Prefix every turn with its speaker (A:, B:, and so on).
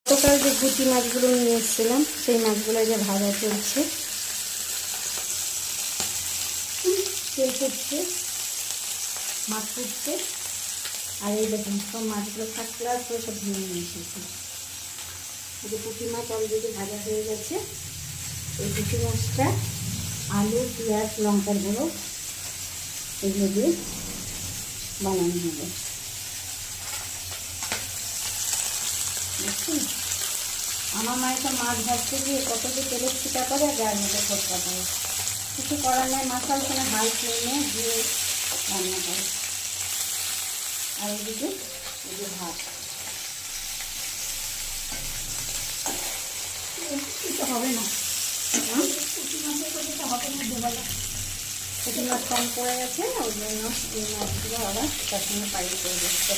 A: গতকাল যে পুঁটি মাছগুলো নিয়ে এসেছিলাম সেই মাছগুলো যে ভাজা চলছে, তেল ফুটছে, মাছ ফুটছে। আর এই দেখুন সব মাছগুলো ফার্স্ট ক্লাস করে সব ধুয়ে নিয়ে এসেছি। এই যে পুঁটি মাছ অলরেডি ভাজা হয়ে গেছে। এই পুঁটি মাছটা আলু, পেঁয়াজ, লঙ্কার গুঁড়ো এগুলো দিয়ে বানানো হবে। বুঝছেন, আমার মায়ের তো মাছ ভাজতে গিয়ে কত যে তেলের ছিটা করে আর গায়ের মধ্যে ফটকা করে। কিছু করার নেই, মাছটা ওখানে হাই ফ্লেমে দিয়ে রান্না করে। আর এদিকে এই যে ভাত হবে না, পুঁটি মাছের করতে হবে না, দেওয়ালা পুঁটি মাছ কম পড়ে গেছে, ওই জন্য এই মাছগুলো আবার তার সঙ্গে পাইয়ে করে দিচ্ছে।